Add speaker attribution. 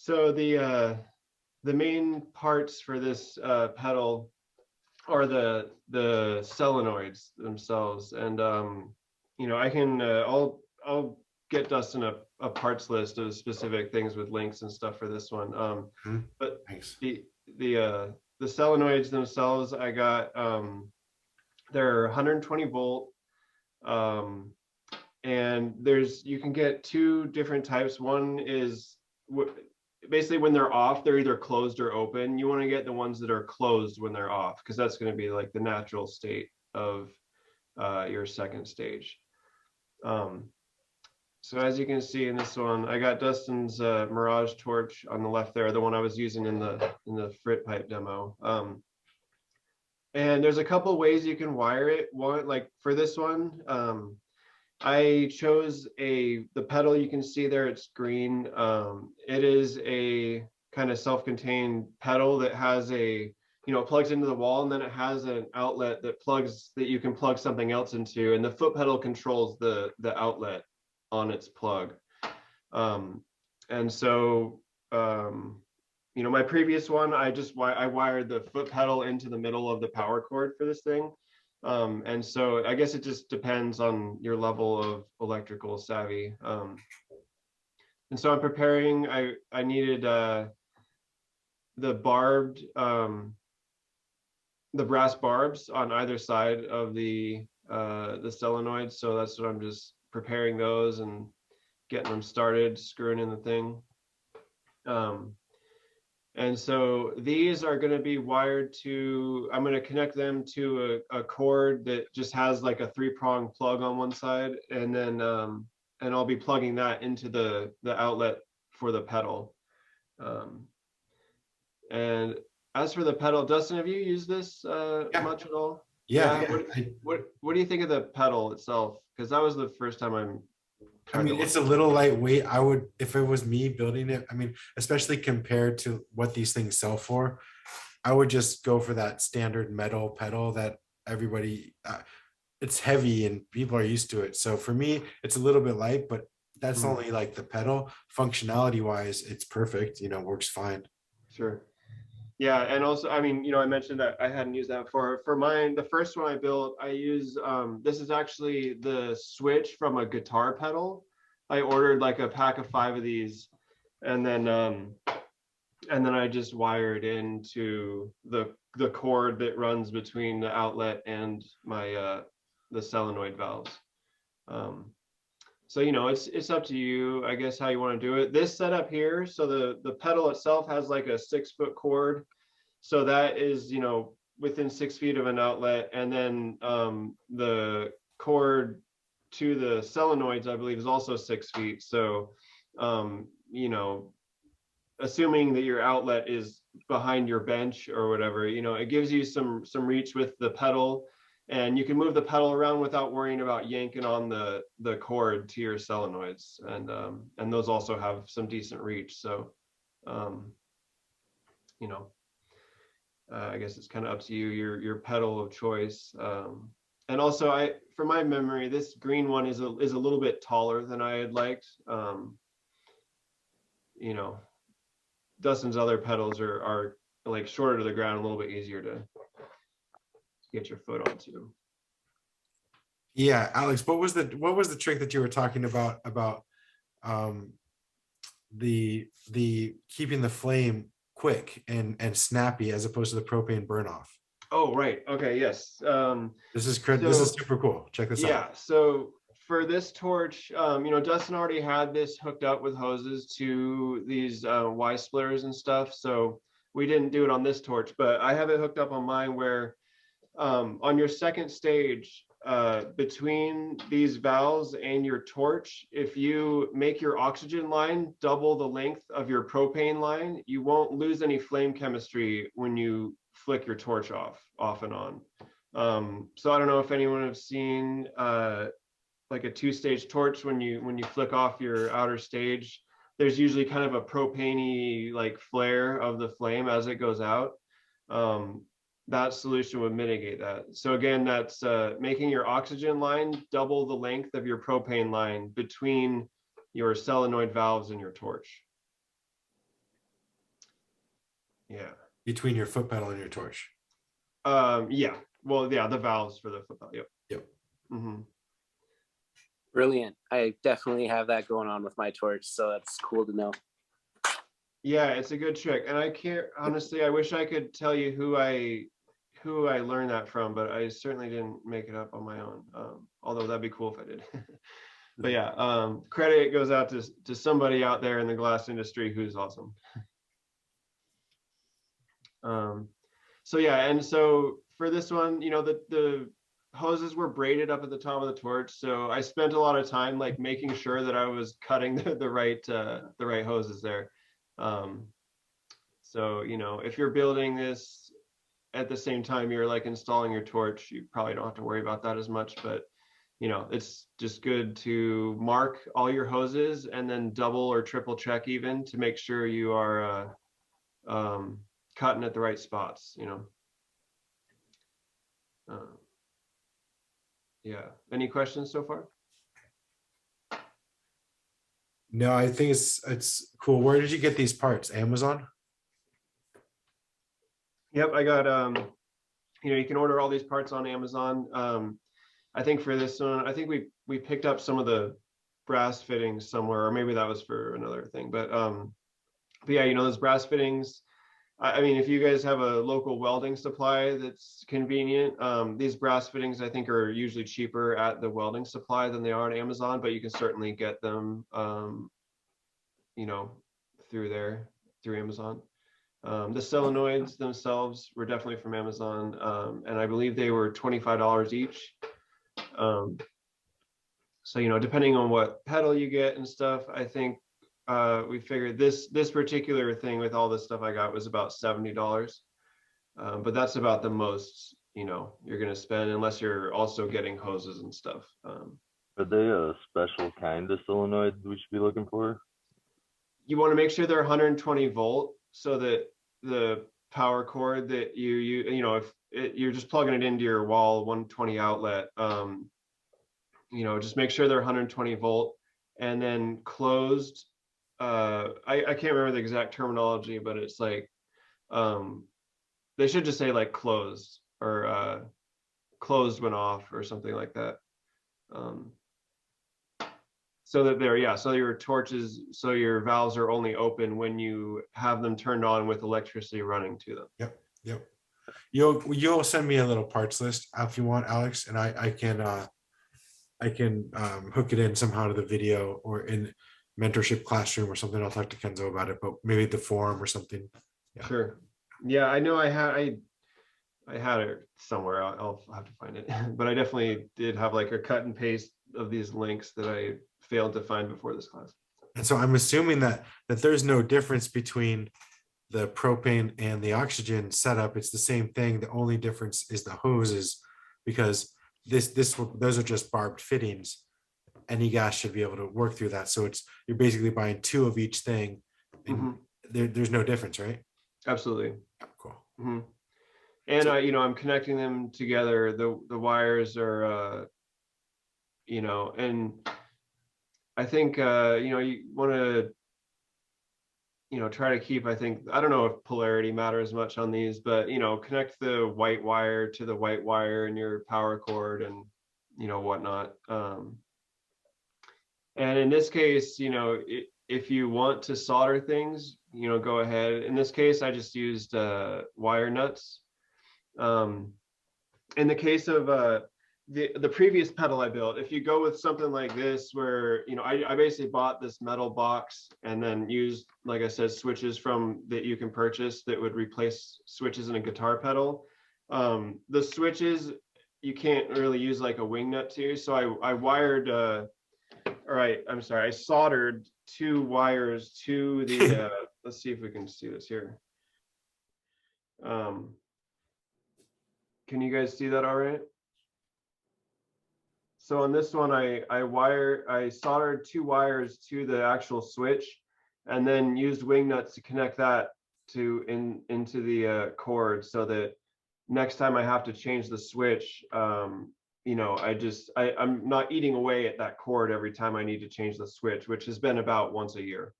Speaker 1: So the main parts for this pedal are the solenoids themselves, and I can I'll get Dustin a parts list of specific things with links and stuff for this one.
Speaker 2: Mhm.
Speaker 1: But
Speaker 2: Thanks.
Speaker 1: the solenoids themselves, I got they're 120 volt, um, and you can get two different types. One is basically when they're off, they're either closed or open. You want to get the ones that are closed when they're off, because that's going to be like the natural state of your second stage. Um, so as you can see in this one, I got Dustin's Mirage torch on the left there, the one I was using in the frit pipe demo. And there's a couple ways you can wire it. One, like for this one, I chose the pedal you can see there, it's green. It is a kind of self-contained pedal that has it plugs into the wall, and then it has an outlet that you can plug something else into, and the foot pedal controls the outlet on its plug. Um, and so, my previous one, I wired the foot pedal into the middle of the power cord for this thing. And so I guess it just depends on your level of electrical savvy. And so I'm preparing, I needed the the brass barbs on either side of the solenoid. So that's what I'm just preparing those and getting them started, screwing in the thing. And so these are going to be wired I'm going to connect them to a cord that just has like a 3-prong plug on one side. And then, and I'll be plugging that into the outlet for the pedal. And as for the pedal, Dustin, have you used this
Speaker 2: Yeah,
Speaker 1: much at all?
Speaker 2: yeah,
Speaker 1: Yeah.
Speaker 2: yeah.
Speaker 1: What do you think of the pedal itself? Because that was the first time I'm
Speaker 2: I
Speaker 1: tried to
Speaker 2: mean,
Speaker 1: work
Speaker 2: it's a
Speaker 1: with it.
Speaker 2: little lightweight. I would, if it was me building it, I mean, especially compared to what these things sell for, I would just go for that standard metal pedal that everybody, it's heavy and people are used to it. So for me, it's a little bit light, but that's
Speaker 1: Mhm.
Speaker 2: only like the pedal. Functionality wise, it's perfect, works fine.
Speaker 1: Sure. Yeah, and also, I mean, I mentioned that I hadn't used that before. For mine, the first one I built, I use this is actually the switch from a guitar pedal. I ordered like a pack of 5 of these, and then I just wired into the cord that runs between the outlet and my the solenoid valves. Um, so it's up to you, I guess, how you want to do it. This setup here, so the pedal itself has like a 6-foot cord, so that is within 6 feet of an outlet, and then the cord to the solenoids, I believe, is also 6 feet. So um, you know assuming that your outlet is behind your bench or whatever, it gives you some reach with the pedal, and you can move the pedal around without worrying about yanking on the cord to your solenoids, and those also have some decent reach. So um, you know I guess it's kind of up to you, your pedal of choice. And also, for my memory, this green one is a little bit taller than I had liked. You know, Dustin's other pedals are like shorter to the ground, a little bit easier to get your foot onto.
Speaker 2: Yeah, Alex, what was the trick that you were talking about um the keeping the flame quick and snappy as opposed to the propane burn off?
Speaker 1: Oh, right. Okay. Yes.
Speaker 2: This is
Speaker 1: So
Speaker 2: super cool. Check this out.
Speaker 1: yeah. So for this torch, Dustin already had this hooked up with hoses to these Y splitters and stuff. So we didn't do it on this torch, but I have it hooked up on mine where on your second stage, between these valves and your torch, if you make your oxygen line double the length of your propane line, you won't lose any flame chemistry when you flick your torch off and on. So I don't know if anyone have seen like a 2-stage torch. When you flick off your outer stage, there's usually kind of a propane-y like flare of the flame as it goes out. Um, that solution would mitigate that. So again, that's making your oxygen line double the length of your propane line between your solenoid valves and your torch. Yeah.
Speaker 2: between your foot pedal and your torch.
Speaker 1: Yeah. Well, yeah, the valves for the foot pedal. Yep.
Speaker 2: Yep.
Speaker 1: Mm-hmm.
Speaker 3: Brilliant. I definitely have that going on with my torch, so that's cool to know.
Speaker 1: Yeah, it's a good trick. And I can't honestly, I wish I could tell you who I learned that from, but I certainly didn't make it up on my own. Although that'd be cool if I did. But yeah, credit goes out to somebody out there in the glass industry who's awesome. So yeah, and so for this one, you know, the hoses were braided up at the top of the torch, so I spent a lot of time like making sure that I was cutting the right hoses there. So you know, if you're building this at the same time you're like installing your torch, you probably don't have to worry about that as much, but you know, it's just good to mark all your hoses and then double or triple check even to make sure you are cutting at the right spots, you know. Yeah, any questions so far?
Speaker 2: No, I think it's cool. Where did you get these parts? Amazon?
Speaker 1: Yep, I got you know, you can order all these parts on Amazon. I think for this one, I think we picked up some of the brass fittings somewhere, or maybe that was for another thing. But yeah, you know, those brass fittings. I mean, if you guys have a local welding supply that's convenient, these brass fittings I think are usually cheaper at the welding supply than they are on Amazon, but you can certainly get them, you know, through Amazon. The solenoids themselves were definitely from Amazon, and I believe they were $25 each. So you know, depending on what pedal you get and stuff, I think we figured this particular thing with all this stuff I got was about $70. But that's about the most, you know, you're gonna spend unless you're also getting hoses and stuff.
Speaker 4: Are they a special kind of solenoid we should be looking for?
Speaker 1: You want to make sure they're 120 volt so that the power cord that you know, if you're just plugging it into your wall 120 outlet, you know, just make sure they're 120 volt and then closed. I can't remember the exact terminology, but it's like they should just say like closed or closed when off or something like that. So that so your torches, so your valves are only open when you have them turned on with electricity running to them.
Speaker 2: Yep. You'll send me a little parts list if you want, Alex, and I can hook it in somehow to the video or in mentorship classroom or something. I'll talk to Kenzo about it, but maybe the forum or something. Yeah.
Speaker 1: Sure. Yeah, I know I had it somewhere. I'll have to find it, but I definitely did have like a cut and paste of these links that I failed to find before this class.
Speaker 2: And so I'm assuming that there's no difference between the propane and the oxygen setup. It's the same thing. The only difference is the hoses, because those are just barbed fittings. Any gas should be able to work through that. So you're basically buying two of each thing. And there's no difference, right?
Speaker 1: Absolutely.
Speaker 2: Yeah, cool.
Speaker 1: And you know, I'm connecting them together. The wires are you know, and I think you know, you want to, you know, try to keep, I don't know if polarity matters much on these, but you know, connect the white wire to the white wire in your power cord and you know, whatnot. And in this case, you know, if you want to solder things, you know, go ahead. In this case, I just used wire nuts. In the case of the previous pedal I built, if you go with something like this, where, you know, I basically bought this metal box and then used, like I said, switches that you can purchase that would replace switches in a guitar pedal. The switches, you can't really use like a wing nut to. So I wired, I soldered two wires to the, let's see if we can see this here. Can you guys see that all right? So on this one, I soldered two wires to the actual switch and then used wing nuts to connect that into the cord, so that next time I have to change the switch, you know, I'm not eating away at that cord every time I need to change the switch, which has been about once a year.